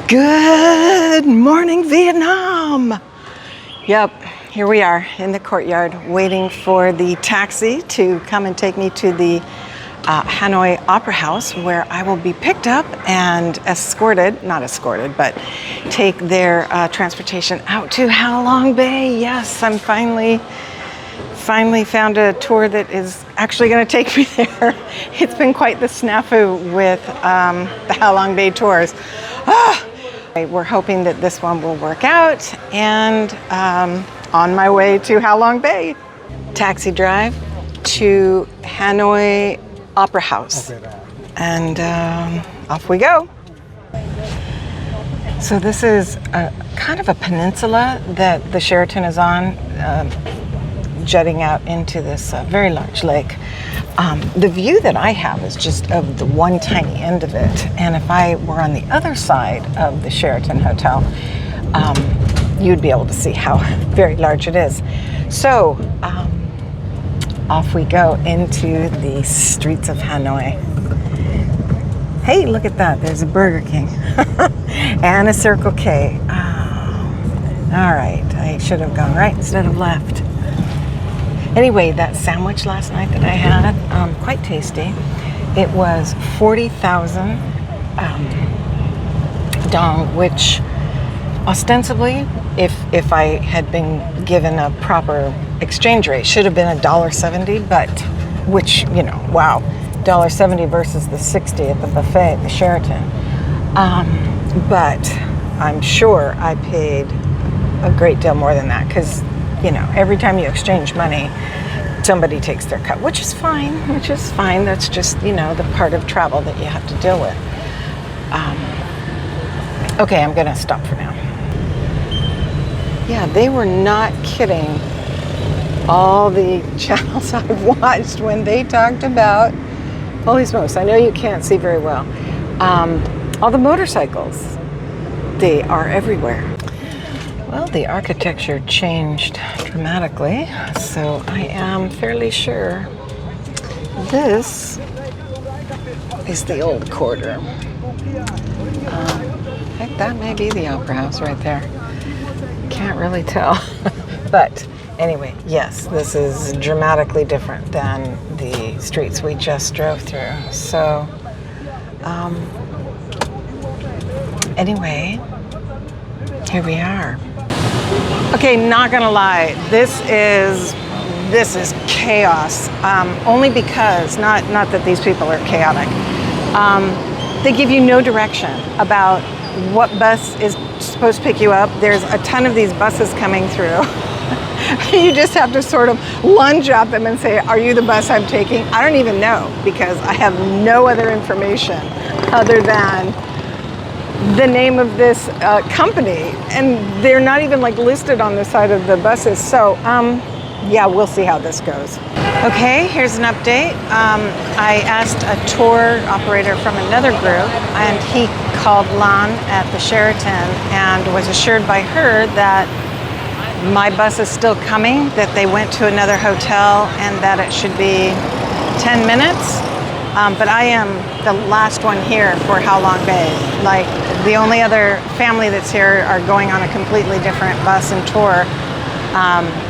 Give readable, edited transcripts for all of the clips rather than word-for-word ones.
Good morning, Vietnam. Yep, here we are in the courtyard waiting for the taxi to come and take me to the Hanoi Opera House, where I will be picked up and escorted, not escorted, but take their transportation out to Ha Long Bay. Yes, I'm finally found a tour that is actually going to take me there. It's been quite the snafu with the Ha Long Bay tours. We're hoping that this one will work out, and on my way to Ha Long Bay. Taxi drive to Hanoi Opera House, and off we go. So this is kind of a peninsula that the Sheraton is on, jutting out into this very large lake. The view that I have is just of the one tiny end of it, and if I were on the other side of the Sheraton Hotel, you'd be able to see how very large it is. So off we go into the streets of Hanoi. Hey, look at that, there's a Burger King and a Circle K. All right, I should have gone right instead of left. Anyway, that sandwich last night that I had, quite tasty. It was 40,000 dong, which ostensibly, if I had been given a proper exchange rate, should have been $1.70, but which, you know, wow, $1.70 versus the 60 at the buffet at the Sheraton. But I'm sure I paid a great deal more than that, because you know, every time you exchange money, somebody takes their cut, which is fine. That's just, you know, the part of travel that you have to deal with. Okay, I'm gonna stop for now. Yeah, they were not kidding. All the channels I've watched when they talked about, holy smokes, I know you can't see very well, all the motorcycles, they are everywhere. Well, the architecture changed dramatically, so I am fairly sure this is the old quarter. Heck, that may be the Opera House right there. Can't really tell. But anyway, yes, this is dramatically different than the streets we just drove through. So, anyway, here we are. Okay, not gonna lie, this is chaos. Only because, not that these people are chaotic, they give you no direction about what bus is supposed to pick you up. There's a ton of these buses coming through. You just have to sort of lunge at them and say, are you the bus I'm taking? I don't even know, because I have no other information other than the name of this company, and they're not even like listed on the side of the buses. So yeah, we'll see how this goes. Okay, here's an update. I asked a tour operator from another group, and he called Lan at the Sheraton and was assured by her that my bus is still coming, that they went to another hotel, and that it should be 10 minutes. But I am the last one here for Ha Long Bay. Like, the only other family that's here are going on a completely different bus and tour.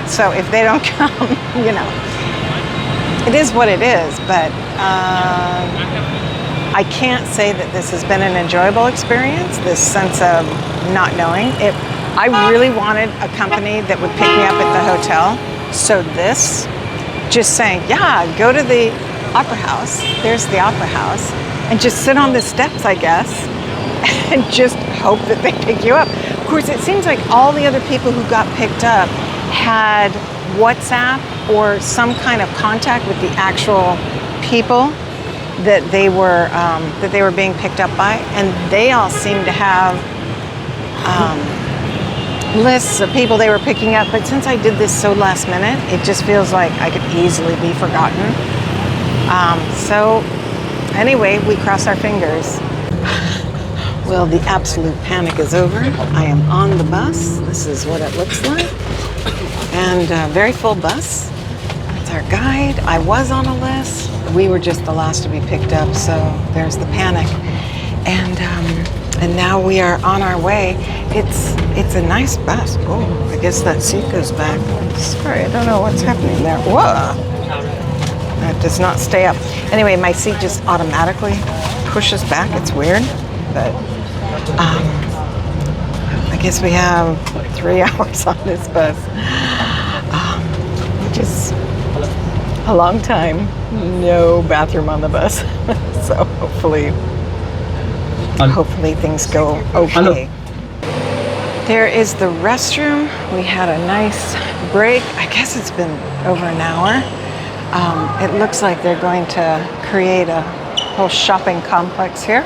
So if they don't come, you know, it is what it is. But I can't say that this has been an enjoyable experience, this sense of not knowing. I really wanted a company that would pick me up at the hotel. So this, just saying, yeah, go to the Opera House, there's the Opera House, and just sit on the steps, I guess, and just hope that they pick you up. Of course, it seems like all the other people who got picked up had WhatsApp or some kind of contact with the actual people that they were being picked up by, and they all seem to have lists of people they were picking up. But since I did this so last minute, it just feels like I could easily be forgotten. So anyway, we cross our fingers. Well, the absolute panic is over. I am on the bus. This is what it looks like. And a very full bus. That's our guide. I was on a list. We were just the last to be picked up, so there's the panic. And And now we are on our way. It's a nice bus. Oh, I guess that seat goes back. Sorry, I don't know what's happening there. Whoa! That does not stay up. Anyway, my seat just automatically pushes back. It's weird, but I guess we have 3 hours on this bus, which is a long time. No bathroom on the bus, so hopefully things go okay. There is the restroom. We had a nice break. I guess it's been over an hour. It looks like they're going to create a whole shopping complex here.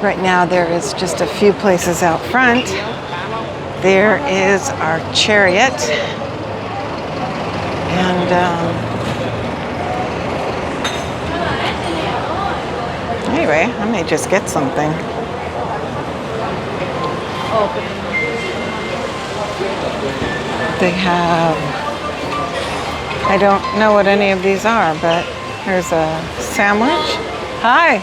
Right now there is just a few places out front. There is our chariot. And anyway, I may just get something. They have, I don't know what any of these are, but there's a sandwich. Hi.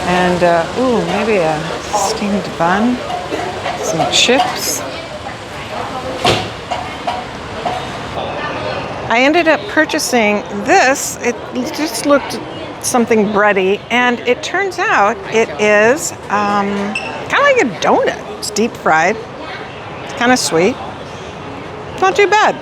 And, ooh, maybe a steamed bun, some chips. I ended up purchasing this. It just looked something bready, and it turns out it is kind of like a donut. It's deep fried. It's kind of sweet. It's not too bad.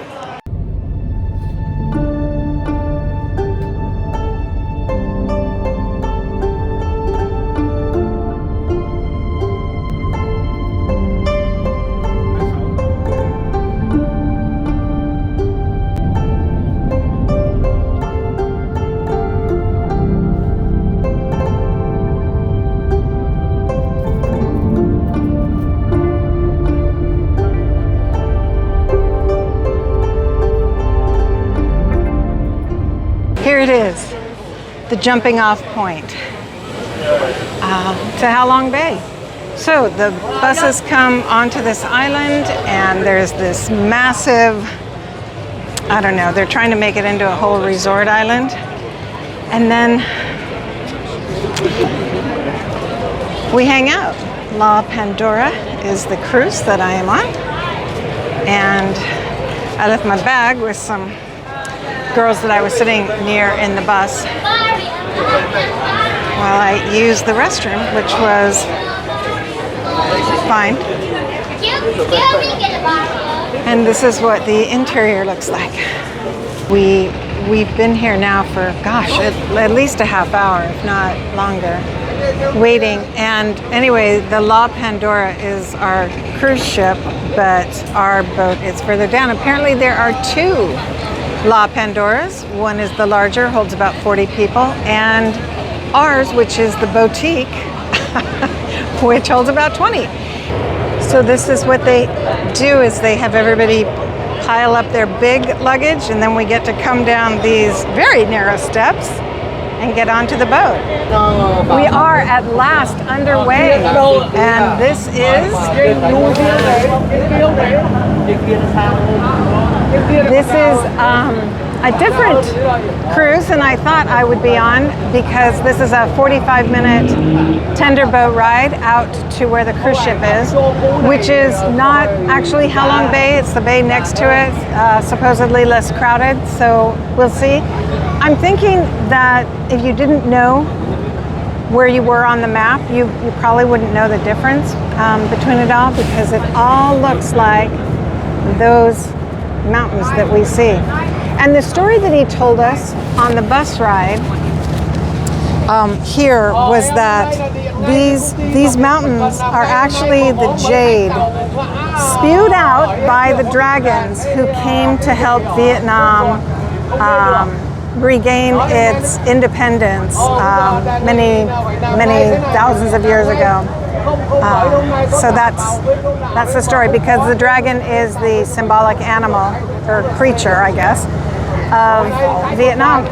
Here it is, the jumping off point to Halong Bay. So the buses come onto this island, and there's this massive, I don't know, they're trying to make it into a whole resort island. And then we hang out. La Pandora is the cruise that I am on. And I left my bag with some girls that I was sitting near in the bus while I used the restroom, which was fine. And this is what the interior looks like. We've been here now for, gosh, at least a half hour, if not longer, waiting. And anyway, the La Pandora is our cruise ship, but our boat is further down. Apparently there are 2 La Pandoras. One is the larger, holds about 40 people, and ours, which is the boutique, which holds about 20. So this is what they do, is they have everybody pile up their big luggage, and then we get to come down these very narrow steps and get onto the boat. We are at last underway, and this is a different cruise than I thought I would be on, because this is a 45-minute tender boat ride out to where the cruise ship is, which is not actually Halong Bay. It's the bay next to it, supposedly less crowded, so we'll see. I'm thinking that if you didn't know where you were on the map, you probably wouldn't know the difference between it all, because it all looks like those mountains that we see. And the story that he told us on the bus ride here was that these mountains are actually the jade spewed out by the dragons who came to help Vietnam regain its independence many thousands of years ago. So that's the story, because the dragon is the symbolic animal or creature, I guess, of Vietnam.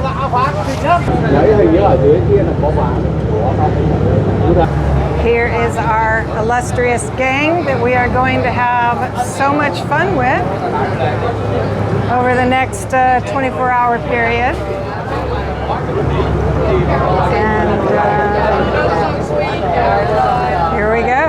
Here is our illustrious gang that we are going to have so much fun with over the next 24-hour period. And Here we go.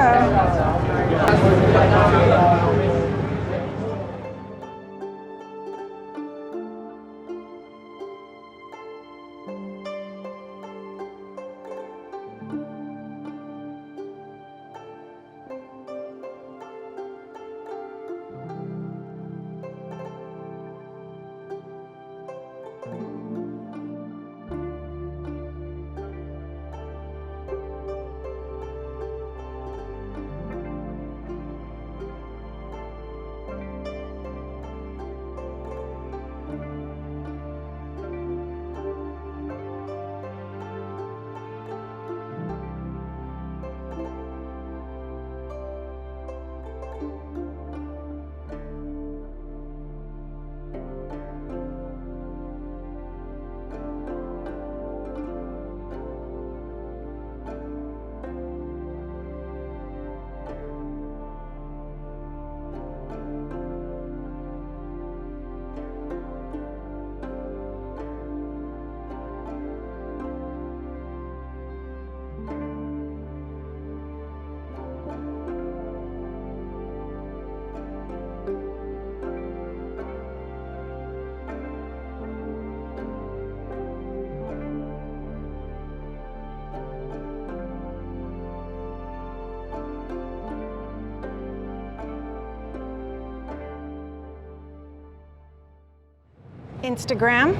Instagram.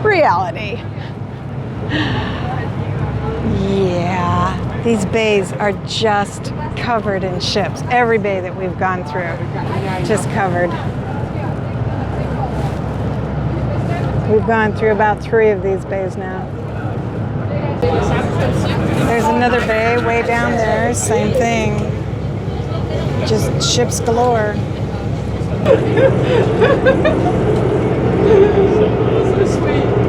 Reality. Yeah, these bays are just covered in ships. Every bay that we've gone through, just covered. We've gone through about 3 of these bays now. There's another bay way down there, same thing. Just ships galore. So sweet.